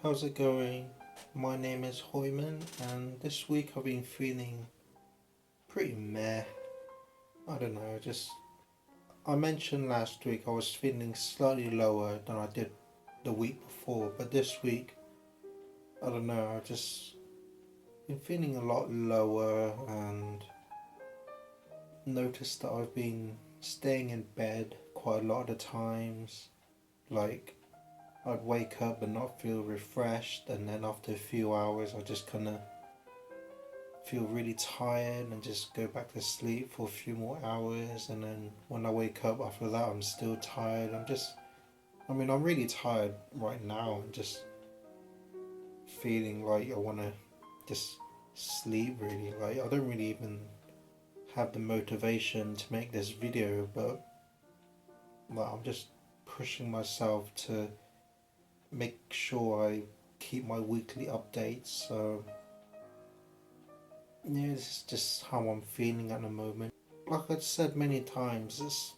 How's it going? My name is Hoiman, and this week I've been feeling pretty meh. I don't know, I mentioned last week I was feeling slightly lower than I did the week before, but this week, I don't know, I've just been feeling a lot lower and noticed that I've been staying in bed quite a lot of the times. Like, I'd wake up and not feel refreshed, and then after a few hours, I just kind of feel really tired and just go back to sleep for a few more hours. And then when I wake up after that, I'm still tired. I'm really tired right now and just feeling like I want to just sleep really. Like, I don't really even have the motivation to make this video, but like, I'm just pushing myself to make sure I keep my weekly updates. So yeah, this is just how I'm feeling at the moment. Like I've said many times,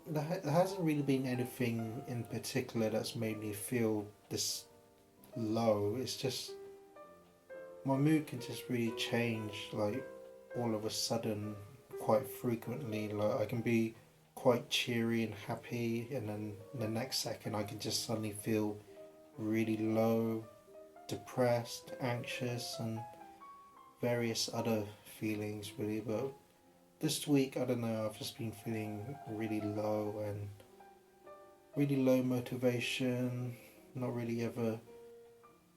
there hasn't really been anything in particular that's made me feel this low. It's just my mood can just really change, like all of a sudden, quite frequently. Like I can be quite cheery and happy, and then the next second I can just suddenly feel really low, depressed, anxious, and various other feelings really. But this week, I don't know, I've just been feeling really low and really low motivation, not really ever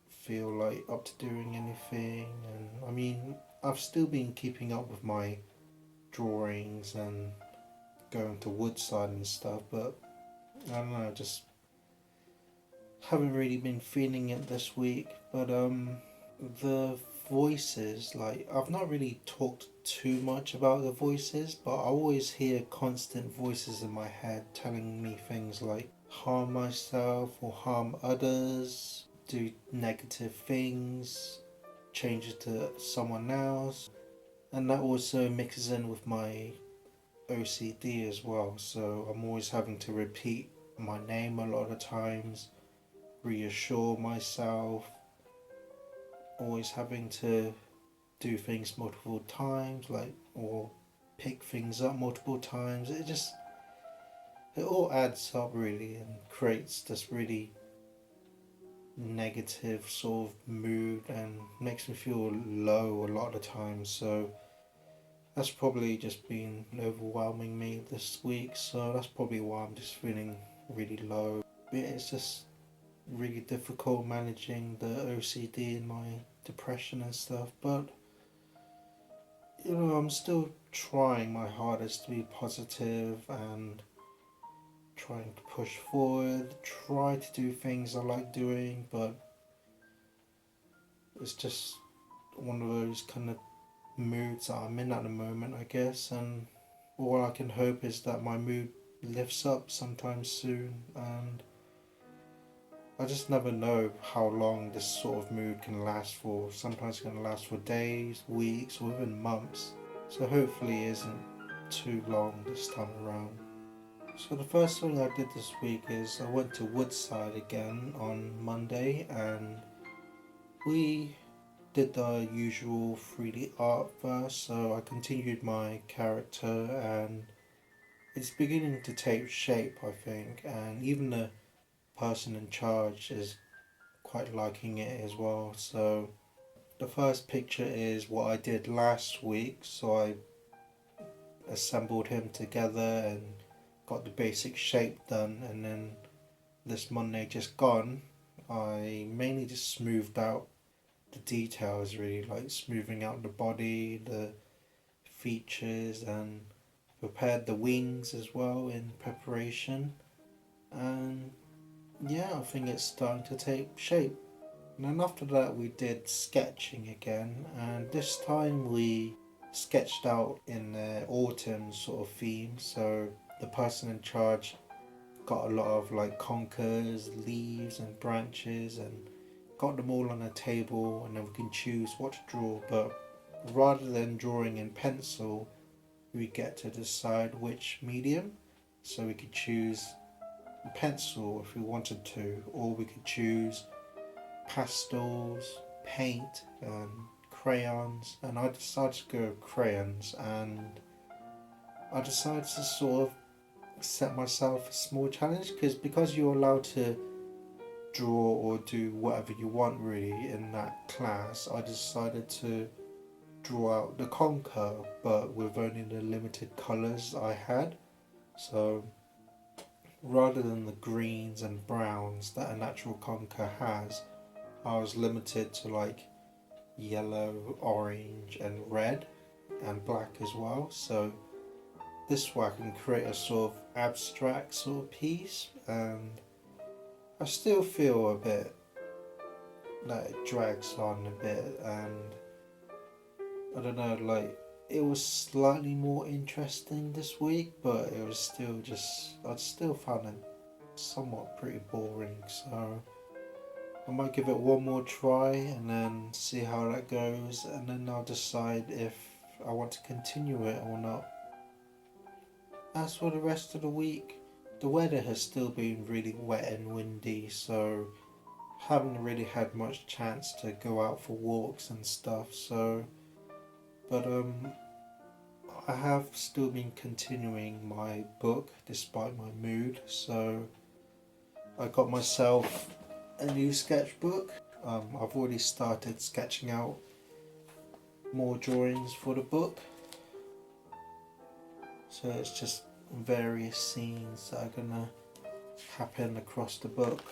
feel like up to doing anything. And I've still been keeping up with my drawings and going to Woodside and stuff, but I don't know, just haven't really been feeling it this week. But the voices, like I've not really talked too much about the voices, but I always hear constant voices in my head telling me things like harm myself or harm others, do negative things, change it to someone else. And that also mixes in with my OCD as well, so I'm always having to repeat my name a lot of times, reassure myself, always having to do things multiple times, like, or pick things up multiple times. It all adds up really and creates this really negative sort of mood and makes me feel low a lot of the time. So that's probably just been overwhelming me this week. So that's probably why I'm just feeling really low. But it's just really difficult managing the OCD and my depression and stuff. But I'm still trying my hardest to be positive and trying to push forward, try to do things I like doing, but it's just one of those kind of moods that I'm in at the moment, I guess. And all I can hope is that my mood lifts up sometime soon. And I just never know how long this sort of mood can last for. Sometimes it can last for days, weeks, or even months. So hopefully it isn't too long this time around. So the first thing I did this week is I went to Woodside again on Monday, and we did the usual 3D art first. So I continued my character and it's beginning to take shape, I think, and even the person in charge is quite liking it as well. So the first picture is what I did last week. So I assembled him together and got the basic shape done, and then this Monday just gone, I mainly just smoothed out the details really, like smoothing out the body, the features, and prepared the wings as well in preparation. And yeah, I think it's starting to take shape. And then after that we did sketching again, and this time we sketched out in the autumn sort of theme. So the person in charge got a lot of like conkers, leaves and branches, and got them all on a table, and then we can choose what to draw. But rather than drawing in pencil, we get to decide which medium. So we could choose pencil if we wanted to, or we could choose pastels, paint, and crayons, and I decided to go with crayons, and I decided to sort of set myself a small challenge because you're allowed to draw or do whatever you want really in that class. I decided to draw out the conker, but with only the limited colours I had. So rather than the greens and browns that a natural conker has, I was limited to like yellow, orange and red and black as well. So this way I can create a sort of abstract sort of piece, and I still feel a bit that it drags on a bit, and I don't know, like it was slightly more interesting this week, but it was still just, I still found it somewhat pretty boring. So I might give it one more try and then see how that goes, and then I'll decide if I want to continue it or not. As for the rest of the week, the weather has still been really wet and windy, so haven't really had much chance to go out for walks and stuff. So, but I have still been continuing my book despite my mood. So I got myself a new sketchbook. I've already started sketching out more drawings for the book. So it's just various scenes that are gonna happen across the book.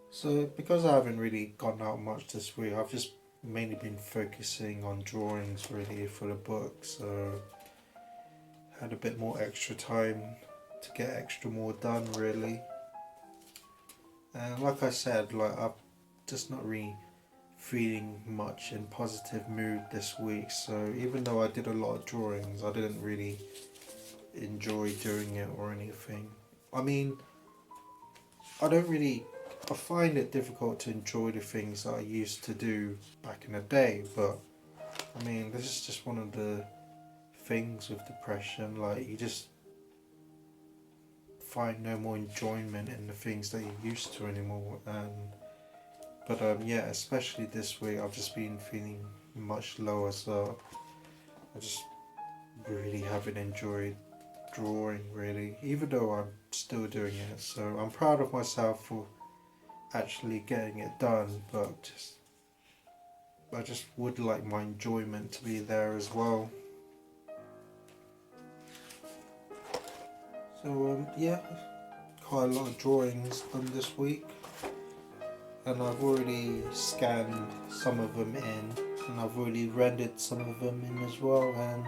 So because I haven't really gone out much this week, I've just mainly been focusing on drawings really for the book. So had a bit more extra time to get extra more done really. And like I said, like I'm just not really feeling much in positive mood this week, so even though I did a lot of drawings, I didn't really enjoy doing it or anything. I mean, I find it difficult to enjoy the things that I used to do back in the day, but I mean, this is just one of the things with depression, like you just find no more enjoyment in the things that you're used to anymore. But yeah, especially this week, I've just been feeling much lower, so I just really haven't enjoyed drawing really, even though I'm still doing it. So I'm proud of myself for actually getting it done, but I just would like my enjoyment to be there as well. So yeah, quite a lot of drawings done this week, and I've already scanned some of them in, and I've already rendered some of them in as well, and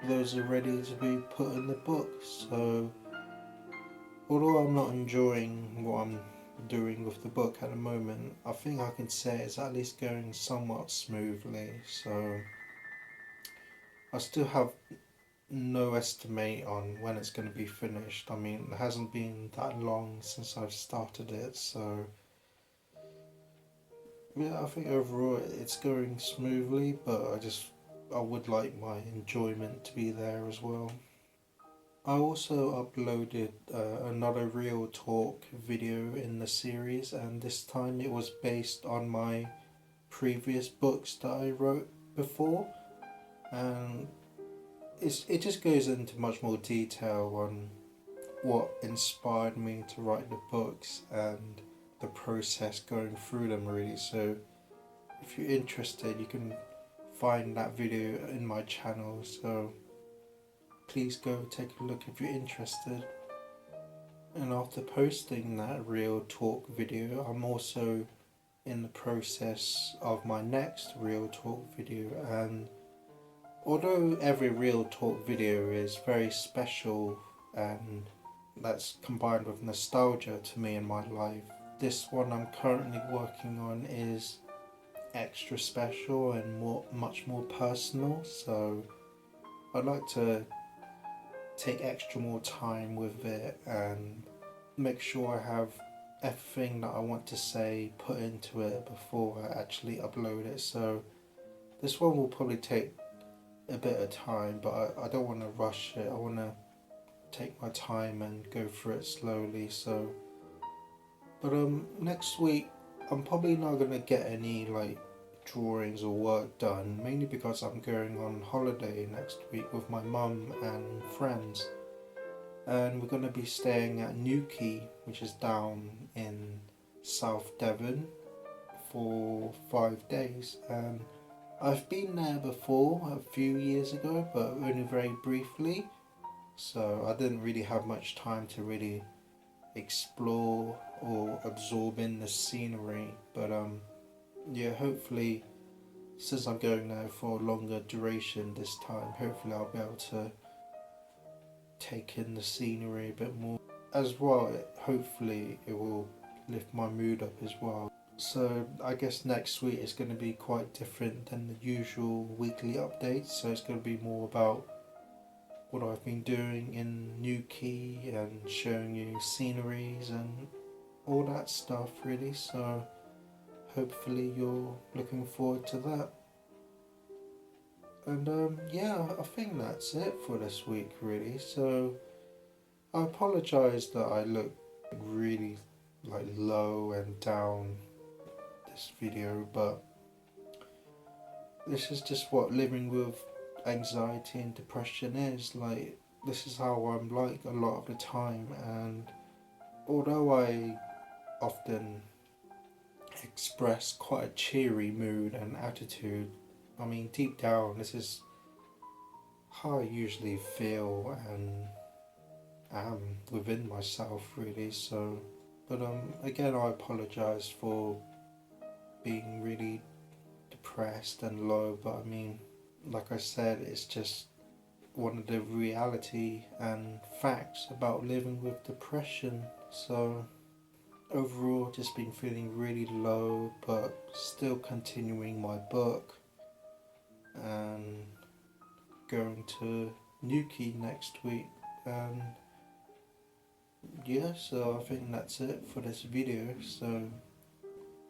those are ready to be put in the book. So although I'm not enjoying what I'm doing with the book at the moment, I think I can say it's at least going somewhat smoothly. So I still have no estimate on when it's going to be finished. I mean, it hasn't been that long since I've started it, so yeah, I think overall it's going smoothly, but I would like my enjoyment to be there as well. I also uploaded another Real Talk video in the series, and this time it was based on my previous books that I wrote before, and it just goes into much more detail on what inspired me to write the books and the process going through them really. So if you're interested, you can find that video in my channel, so please go take a look if you're interested. And after posting that Real Talk video, I'm also in the process of my next Real Talk video, and although every Real Talk video is very special and that's combined with nostalgia to me in my life, this one I'm currently working on is extra special and much more personal, so I'd like to take extra more time with it and make sure I have everything that I want to say put into it before I actually upload it. So this one will probably take a bit of time, but I don't want to rush it. I want to take my time and go through it slowly. So But next week I'm probably not gonna get any like drawings or work done, mainly because I'm going on holiday next week with my mum and friends, and we're gonna be staying at Newquay, which is down in South Devon, for 5 days. And I've been there before a few years ago, but only very briefly, so I didn't really have much time to really explore or absorb in the scenery. But yeah, hopefully, since I'm going there for a longer duration this time, hopefully I'll be able to take in the scenery a bit more as well. Hopefully it will lift my mood up as well. So I guess next week is going to be quite different than the usual weekly updates. So it's going to be more about what I've been doing in Newquay and showing you sceneries and all that stuff really. So hopefully you're looking forward to that. And yeah, I think that's it for this week really. So I apologise that I look really like low and down this video, but this is just what living with anxiety and depression is like. This is how I'm like a lot of the time, and although I often express quite a cheery mood and attitude, I mean deep down this is how I usually feel and am within myself really. So but again, I apologise for being really depressed and low, but I mean, like I said, it's just one of the reality and facts about living with depression. So overall, just been feeling really low, but still continuing my book and going to Newquay next week. And yeah, so I think that's it for this video. So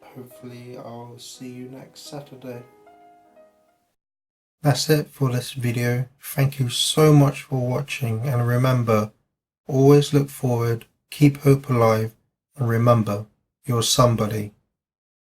hopefully I'll see you next Saturday. That's it for this video. Thank you so much for watching, and remember, always look forward, keep hope alive, and remember, you're somebody.